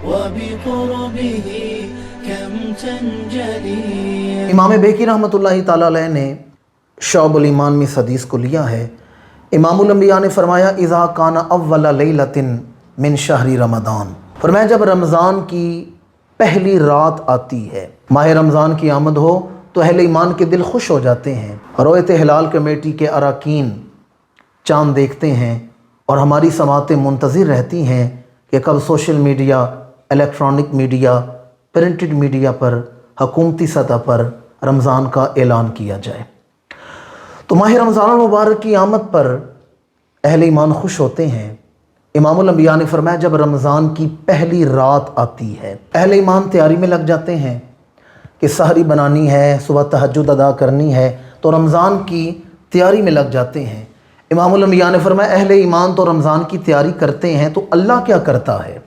وبقربه كم تنجلي. امام بیکی رحمۃ اللہ تعالیٰ علیہ نے شعب الایمان میں اس حدیث کو لیا ہے. امام الانبیاء نے فرمایا اذا کان اول لیلۃ من شہر رمضان، فرمایا جب رمضان کی پہلی رات آتی ہے، ماہ رمضان کی آمد ہو تو اہل ایمان کے دل خوش ہو جاتے ہیں. رویت ہلال کمیٹی کے اراکین چاند دیکھتے ہیں اور ہماری سماعتیں منتظر رہتی ہیں کہ کب social media, electronic media, printed media پر حکومتی سطح پر رمضان کا اعلان کیا جائے. تو ماہ رمضان المبارک کی آمد پر اہل ایمان خوش ہوتے ہیں. امام الانبیاء نے فرمایا جب رمضان کی پہلی رات آتی ہے، اہل ایمان تیاری میں لگ جاتے ہیں کہ سحری بنانی ہے، صبح تہجد ادا کرنی ہے، تو رمضان کی تیاری میں لگ جاتے ہیں. امام الانبیاء نے فرمایا اہل ایمان تو رمضان کی تیاری کرتے ہیں، تو اللہ کیا کرتا ہے؟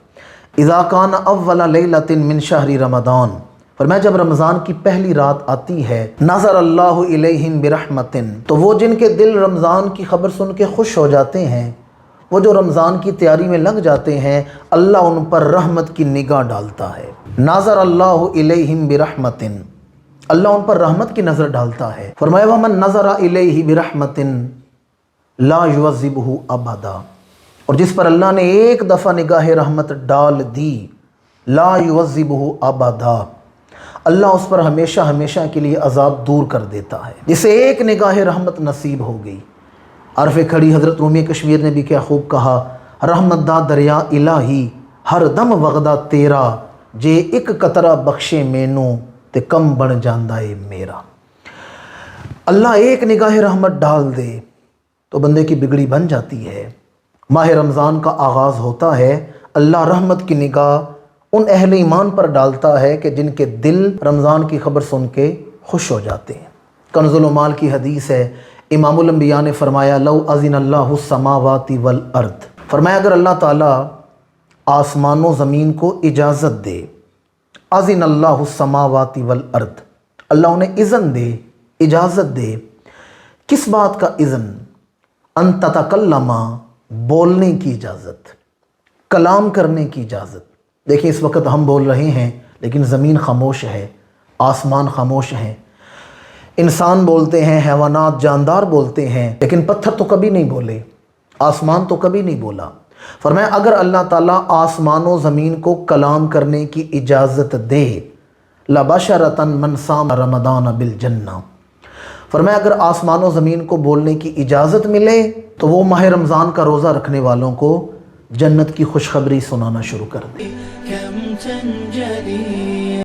اذا کان اول لیلۃ من شہر رمضان، فرمایا جب رمضان کی پہلی رات آتی ہے، نظر اللہ الیہم برحمت، تو وہ جن کے دل رمضان کی خبر سن کے خوش ہو جاتے ہیں، وہ جو رمضان کی تیاری میں لگ جاتے ہیں، اللہ ان پر رحمت کی نگاہ ڈالتا ہے. نظر اللہ الیہم برحمت، اللہ ان پر رحمت کی نظر ڈالتا ہے. فرمایا ومن نظر الیہ برحمت لا یعذبہ ابدا، اور جس پر اللہ نے ایک دفعہ نگاہ رحمت ڈال دی، لا یعذبہ ابدا، اللہ اس پر ہمیشہ ہمیشہ کے لیے عذاب دور کر دیتا ہے. جسے ایک نگاہ رحمت نصیب ہو گئی. عرف کھڑی حضرت رومی کشمیر نے بھی کیا خوب کہا، رحمت دا دریا الہی ہر دم وغدہ تیرا، جے ایک قطرہ بخشے مینوں تے کم بن جاندہ ہے میرا. اللہ ایک نگاہ رحمت ڈال دے تو بندے کی بگڑی بن جاتی ہے. ماہ رمضان کا آغاز ہوتا ہے، اللہ رحمت کی نگاہ ان اہل ایمان پر ڈالتا ہے کہ جن کے دل رمضان کی خبر سن کے خوش ہو جاتے ہیں. کنز العمال کی حدیث ہے، امام الانبیاء نے فرمایا لو اذن اللہ السماوات والارض، فرمایا اگر اللہ تعالیٰ آسمان و زمین کو اجازت دے، اذن اللہ السماوات والارض، اللہ انہیں اذن دے، اجازت دے. کس بات کا اذن؟ ان تتکلما، بولنے کی اجازت، کلام کرنے کی اجازت. دیکھیں اس وقت ہم بول رہے ہیں لیکن زمین خاموش ہے، آسمان خاموش ہیں، انسان بولتے ہیں، حیوانات جاندار بولتے ہیں، لیکن پتھر تو کبھی نہیں بولے، آسمان تو کبھی نہیں بولا. فرمایا اگر اللہ تعالیٰ آسمان و زمین کو کلام کرنے کی اجازت دے، لبشرۃ من صام رمضان بالجنہ، فرمایا اگر آسمان و زمین کو بولنے کی اجازت ملے تو وہ ماہ رمضان کا روزہ رکھنے والوں کو جنت کی خوشخبری سنانا شروع کر دے. كم تنجلي